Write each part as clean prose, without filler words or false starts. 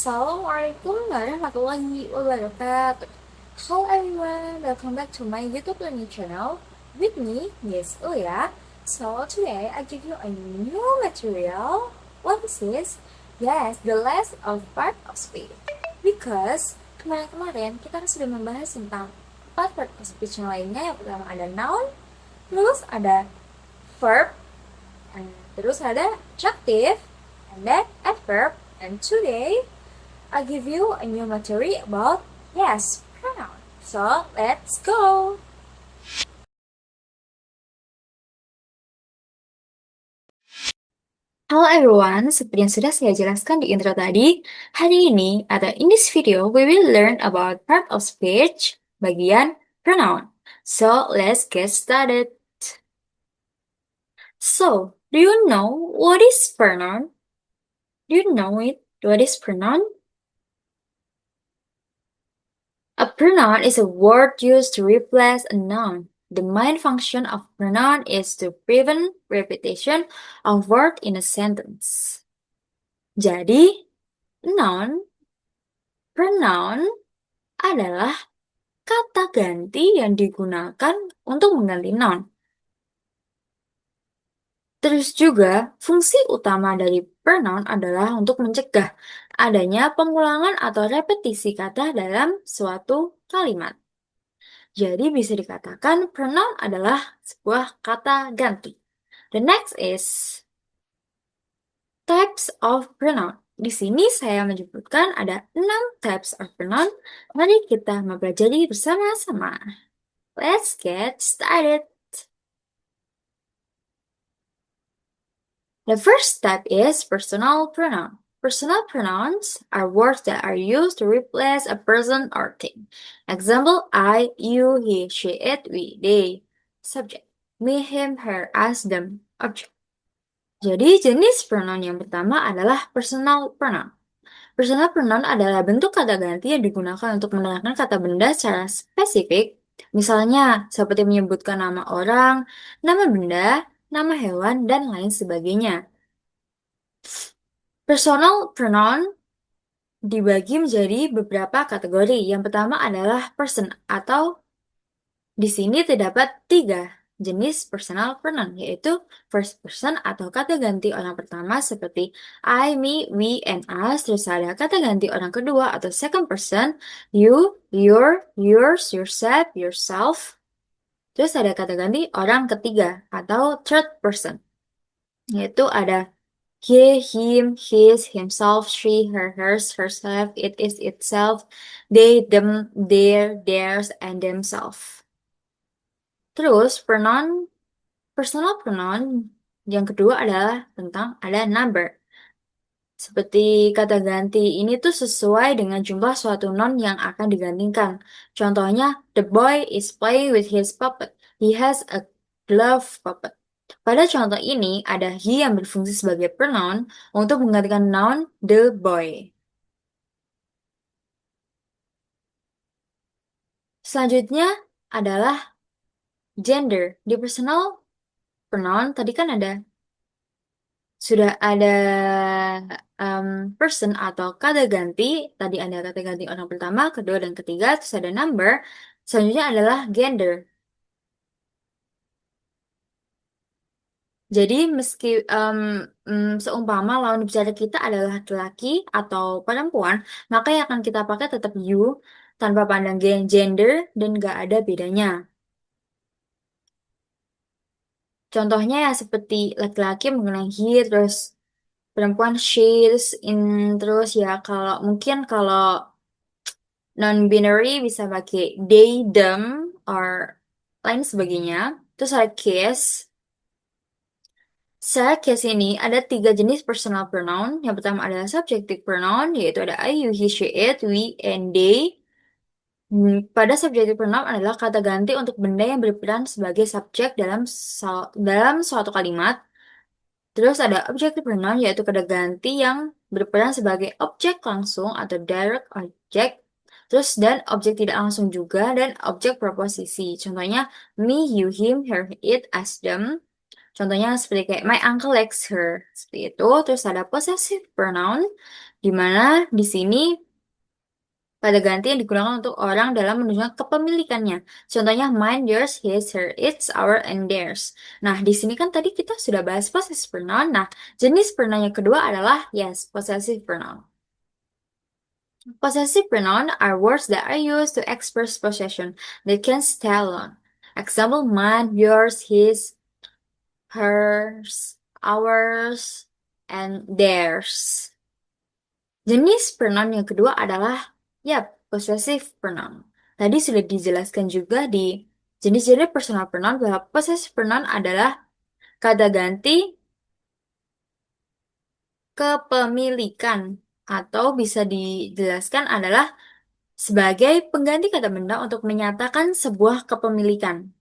Assalamualaikum warahmatullahi wabarakatuh. Hello everyone, welcome back to my YouTube learning channel with me, Miss Uya. So today I give you a new material. What is this? Yes, the last of part of speech. Because kemarin-kemarin kita kan sudah membahas tentang part of speech yang lainnya. Yang pertama ada noun, terus ada verb, terus ada adjective, and then adverb. And today I give you a new material about yes pronoun. So let's go. Halo everyone, seperti yang sudah saya jelaskan di intro tadi, hari ini atau in this video we will learn about part of speech bagian pronoun. So let's get started. So, do you know what is pronoun? Do you know it? What is pronoun? A pronoun is a word used to replace a noun. The main function of pronoun is to prevent repetition of word in a sentence. Jadi, pronoun adalah kata ganti yang digunakan untuk mengganti noun. Terus juga, fungsi utama dari pronoun adalah untuk mencegah adanya pengulangan atau repetisi kata dalam suatu kalimat. Jadi bisa dikatakan pronoun adalah sebuah kata ganti. The next is types of pronoun. Di sini saya menyebutkan ada 6 types of pronoun. Mari kita mempelajari bersama-sama. Let's get started. The first type is personal pronoun. Personal pronouns are words that are used to replace a person or thing. Example, I, you, he, she, it, we, they. Subject, me, him, her, us, them. Object. Jadi jenis pronoun yang pertama adalah personal pronoun. Personal pronoun adalah bentuk kata ganti yang digunakan untuk menerangkan kata benda secara spesifik. Misalnya, seperti menyebutkan nama orang, nama benda, nama hewan, dan lain sebagainya. Personal pronoun dibagi menjadi beberapa kategori. Yang pertama adalah person atau di sini terdapat 3 jenis personal pronoun, yaitu first person atau kata ganti orang pertama seperti I, me, we, and us. Terus ada kata ganti orang kedua atau second person, you, your, yours, yourself, yourself. Terus ada kata ganti orang ketiga atau third person, yaitu ada he, him, his, himself, she, her, hers, herself, it is, itself, they, them, their, theirs, and themselves. Terus personal pronoun yang kedua adalah tentang ada number. Seperti kata ganti ini tuh sesuai dengan jumlah suatu noun yang akan digantikan. Contohnya, the boy is playing with his puppet. He has a glove puppet. Pada contoh ini, ada he yang berfungsi sebagai pronoun untuk menggantikan noun the boy. Selanjutnya adalah gender. Di personal pronoun tadi kan sudah ada person atau kata ganti. Tadi ada kata ganti orang pertama, kedua, dan ketiga. Terus ada number. Selanjutnya adalah gender. Jadi meski seumpama lawan bicara kita adalah laki-laki atau perempuan, maka yang akan kita pakai tetap you tanpa pandang gender dan gak ada bedanya. Contohnya ya seperti laki-laki menggunakan he, terus perempuan she, terus ya kalau non-binary bisa pakai they, them, or lain sebagainya. Terus ada case. Secara case ini ada 3 jenis personal pronoun. Yang pertama adalah subjective pronoun, yaitu ada I, you, he, she, it, we, and they. Pada subjective pronoun adalah kata ganti untuk benda yang berperan sebagai subjek dalam suatu kalimat. Terus ada objective pronoun, yaitu kata ganti yang berperan sebagai objek langsung atau direct object. Terus dan objek tidak langsung juga dan objek proposisi. Contohnya me, you, him, her, it, us, them. Contohnya seperti kayak my uncle likes her. Seperti itu. Terus ada possessive pronoun, di mana di sini kata ganti yang digunakan untuk orang dalam menunjukkan kepemilikannya. Contohnya mine, yours, his, her, its, our, and theirs. Nah, di sini kan tadi kita sudah bahas possessive pronoun. Nah, jenis pronoun yang kedua adalah yes, possessive pronoun. Possessive pronoun are words that are used to express possession. They can stay alone. Example, mine, yours, his, hers, ours, and theirs. Jenis pronoun yang kedua adalah ya possessive pronoun. Tadi sudah dijelaskan juga di jenis-jenis personal pronoun bahwa possessive pronoun adalah kata ganti kepemilikan atau bisa dijelaskan adalah sebagai pengganti kata benda untuk menyatakan sebuah kepemilikan.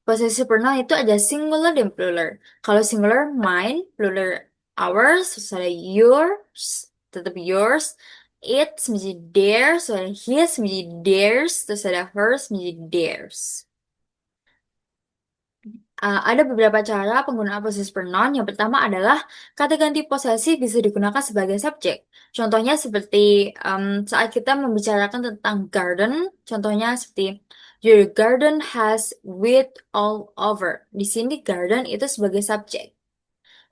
Possessive pronoun itu ada singular dan plural. Kalau singular, mine, plural ours, terus ada yours, tetap yours. It's menjadi theirs, terus ada his menjadi theirs, terus ada hers menjadi theirs. Ada beberapa cara penggunaan possessive pronoun. Yang pertama adalah kata ganti posesif bisa digunakan sebagai subjek. Contohnya seperti saat kita membicarakan tentang garden, contohnya seperti your garden has weed all over. Di sini garden itu sebagai subjek.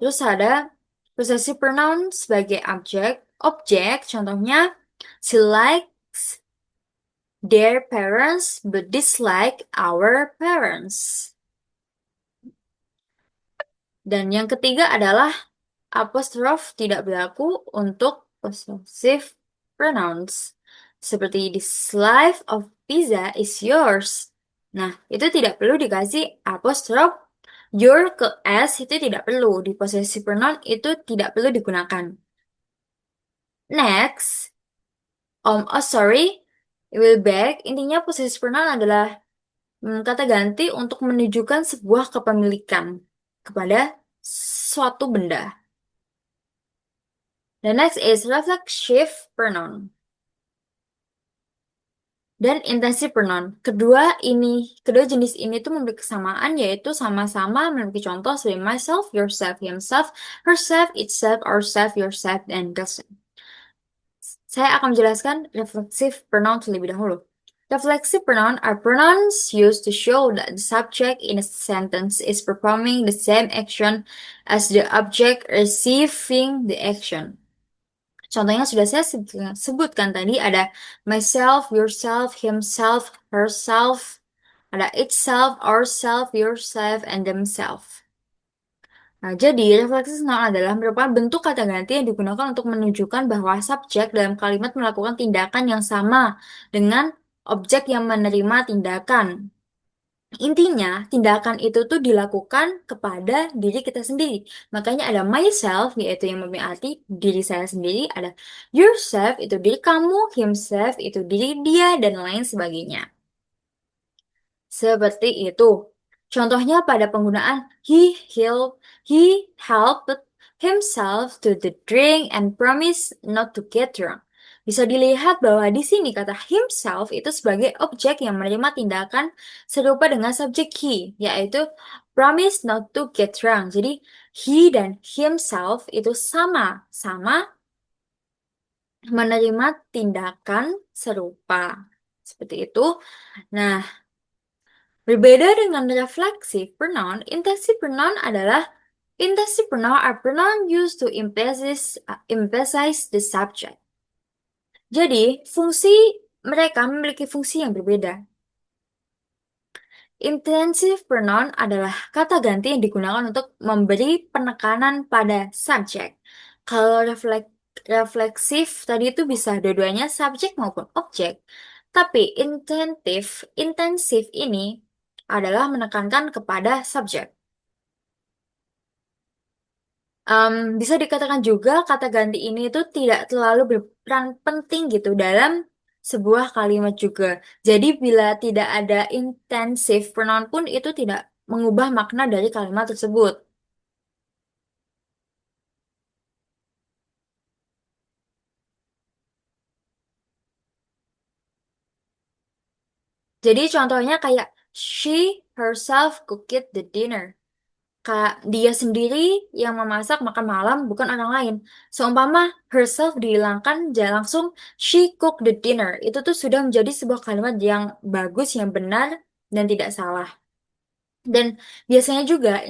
Terus ada possessive pronoun sebagai objek, contohnya she likes their parents but dislike our parents. Dan yang ketiga adalah apostrof tidak berlaku untuk possessive pronouns. Seperti this slice of pizza is yours. Nah, itu tidak perlu dikasih apostrof. Your ke S itu tidak perlu. Di possessive pronoun itu tidak perlu digunakan. Next, oh sorry, will back. Intinya possessive pronoun adalah kata ganti untuk menunjukkan sebuah kepemilikan kepada suatu benda. The next is reflexive pronoun dan intensive pronoun. Kedua jenis ini tuh memiliki kesamaan yaitu sama-sama memiliki contoh seperti myself, yourself, himself, herself, itself, ourself, yourself, and themselves. Saya akan menjelaskan reflexive pronoun terlebih dahulu. Reflexive pronoun are pronouns used to show that the subject in a sentence is performing the same action as the object receiving the action. Contohnya sudah saya sebutkan tadi ada myself, yourself, himself, herself, ada itself, ourself, yourself, and themselves. Nah, jadi refleksi noun adalah merupakan bentuk kata ganti yang digunakan untuk menunjukkan bahwa subjek dalam kalimat melakukan tindakan yang sama dengan objek yang menerima tindakan. Intinya, tindakan itu tuh dilakukan kepada diri kita sendiri. Makanya ada myself, yaitu yang memiliki arti diri saya sendiri. Ada yourself, itu diri kamu. Himself, itu diri dia, dan lain sebagainya. Seperti itu. Contohnya pada penggunaan he helped himself to the drink and promised not to get drunk. Bisa dilihat bahwa di sini kata himself itu sebagai objek yang menerima tindakan serupa dengan subjek he, yaitu promise not to get drunk. Jadi he dan himself itu sama-sama menerima tindakan serupa. Seperti itu. Nah, berbeda dengan reflexive pronoun, intensive pronoun adalah intensive pronoun are pronoun used to emphasize the subject. Jadi, mereka memiliki fungsi yang berbeda. Intensive pronoun adalah kata ganti yang digunakan untuk memberi penekanan pada subjek. Kalau refleksif tadi itu bisa dua-duanya subjek maupun objek. Tapi intensif ini adalah menekankan kepada subjek. Bisa dikatakan juga kata ganti ini itu tidak terlalu berperan penting gitu dalam sebuah kalimat juga. Jadi bila tidak ada intensif pronoun pun itu tidak mengubah makna dari kalimat tersebut. Jadi contohnya kayak she herself cooked the dinner. Kak, dia sendiri yang memasak makan malam, bukan orang lain. Seumpama herself dihilangkan, jangan langsung she cooked the dinner. Itu tuh sudah menjadi sebuah kalimat yang bagus, yang benar, dan tidak salah. Dan biasanya juga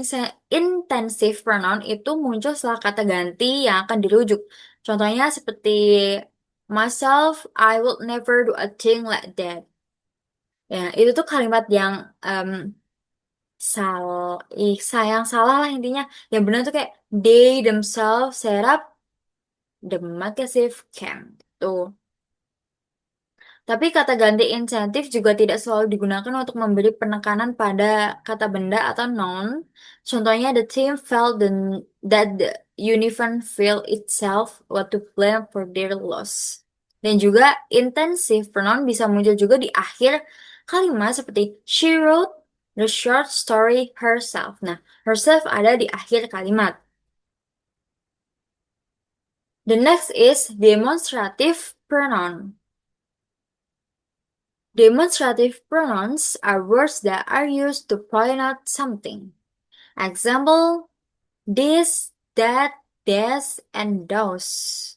intensive pronoun itu muncul setelah kata ganti yang akan dirujuk. Contohnya seperti myself, I would never do a thing like that. Ya, itu tuh kalimat yang sal, sayang salah lah intinya. Yang benar tuh kayak they themselves set up the marketing camp. Tuh. Tapi kata ganti insentif juga tidak selalu digunakan untuk memberi penekanan pada kata benda atau noun. Contohnya, the team felt that the uniform felt itself what to blame for their loss. Dan juga intensive pronoun bisa muncul juga di akhir kalimat seperti she wrote the short story herself. Nah, herself ada di akhir kalimat. The next is demonstrative pronoun. Demonstrative pronouns are words that are used to point out something. Example, this, that, this, and those.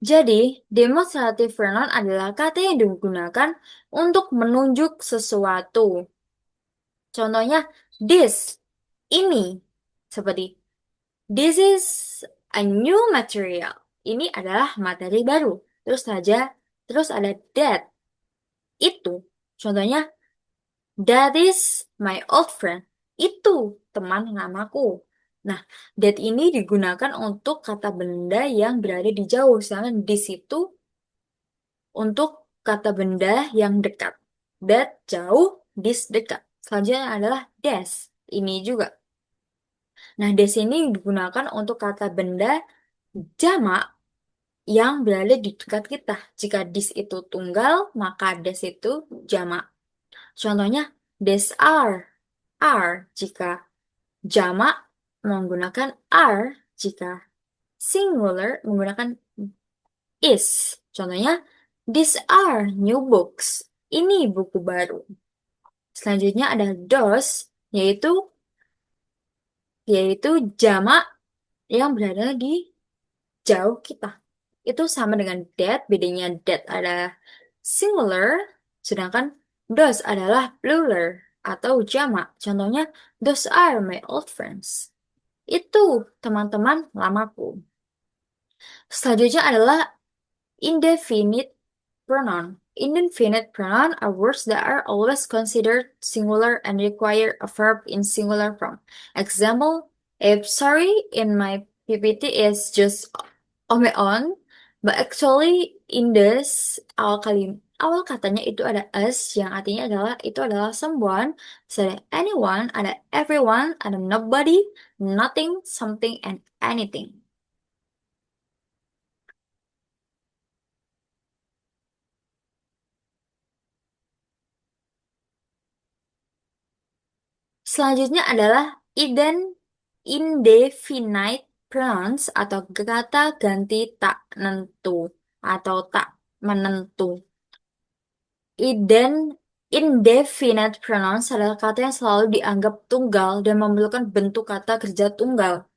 Jadi, demonstrative pronoun adalah kata yang digunakan untuk menunjuk sesuatu. Contohnya, this, ini. Seperti, this is a new material. Ini adalah materi baru. Terus ada that, itu. Contohnya, that is my old friend. Itu teman lamaku. Nah, that ini digunakan untuk kata benda yang berada di jauh. Sedangkan di situ untuk kata benda yang dekat. That jauh, this dekat. Selanjutnya adalah this. Ini juga. Nah, this ini digunakan untuk kata benda jamak yang berada di dekat kita. Jika this itu tunggal, maka this itu jamak. Contohnya, these are jika jamak menggunakan are, jika singular menggunakan is. Contohnya, these are new books. Ini buku baru. Selanjutnya ada those, yaitu jamak yang berada di jauh kita. Itu sama dengan that, bedanya that adalah singular, sedangkan those adalah plural atau jamak. Contohnya, those are my old friends. Itu teman-teman lamaku. Selanjutnya adalah indefinite pronoun. Indefinite pronoun are words that are always considered singular and require a verb in singular form. Example, if sorry in my PPT is just on my own, but actually in this awal katanya itu ada us yang artinya itu adalah someone, so ada anyone, ada everyone, ada nobody, nothing, something, and anything. Selanjutnya adalah indefinite pronouns atau kata ganti tak nentu atau tak menentu. Indefinite pronouns adalah kata yang selalu dianggap tunggal dan memerlukan bentuk kata kerja tunggal.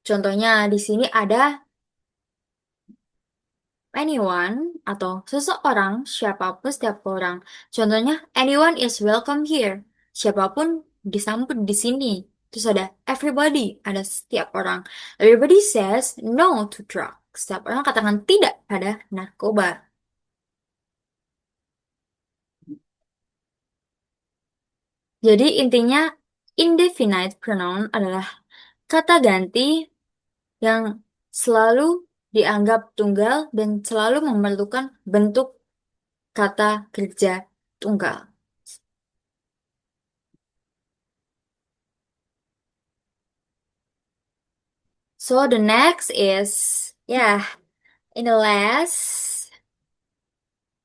Contohnya di sini ada anyone atau seseorang, siapapun, setiap orang. Contohnya, anyone is welcome here. Siapapun disambut di sini. Terus ada everybody, ada setiap orang. Everybody says no to drugs. Setiap orang katakan tidak pada narkoba. Jadi intinya indefinite pronoun adalah kata ganti yang selalu dianggap tunggal dan selalu memerlukan bentuk kata kerja tunggal. So the next is, in the last.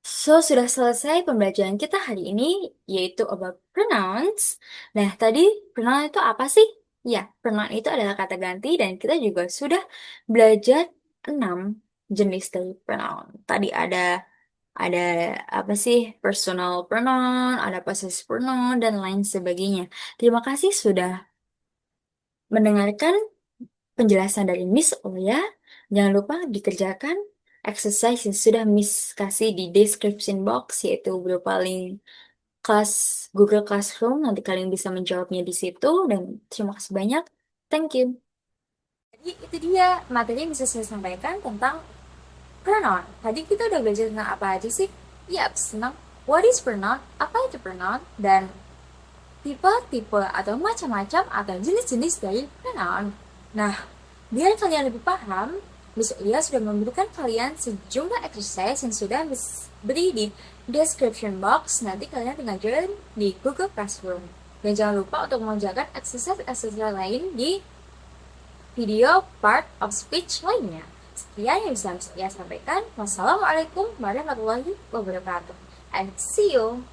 So sudah selesai pembelajaran kita hari ini, yaitu about pronouns. Nah, tadi pronoun itu apa sih? Ya, pronoun itu adalah kata ganti dan kita juga sudah belajar 6. jenis dari pronoun. Tadi ada apa sih, personal pronoun, ada possessive pronoun dan lain sebagainya. Terima kasih sudah mendengarkan penjelasan dari Miss Oya. Jangan lupa dikerjakan exercise yang sudah Miss kasih di description box, yaitu berupa link kelas Google Classroom. Nanti kalian bisa menjawabnya di situ. Dan terima kasih banyak. Thank you. Jadi itu dia materi yang bisa saya sampaikan tentang pronoun. Tadi kita udah belajar tentang apa aja sih? Yap, tentang what is pronoun, apa itu pronoun, dan tipe-tipe atau macam-macam atau jenis-jenis dari pronoun. Nah, biar kalian lebih paham, Miss Ulia sudah memberikan kalian sejumlah exercise yang sudah beri di description box. Nanti kalian tinggal join di Google Classroom. Dan jangan lupa untuk mengerjakan exercise-exercise lain di video part of speech lainnya. Sekian yang bisa saya sampaikan. Wassalamualaikum warahmatullahi wabarakatuh. And see you.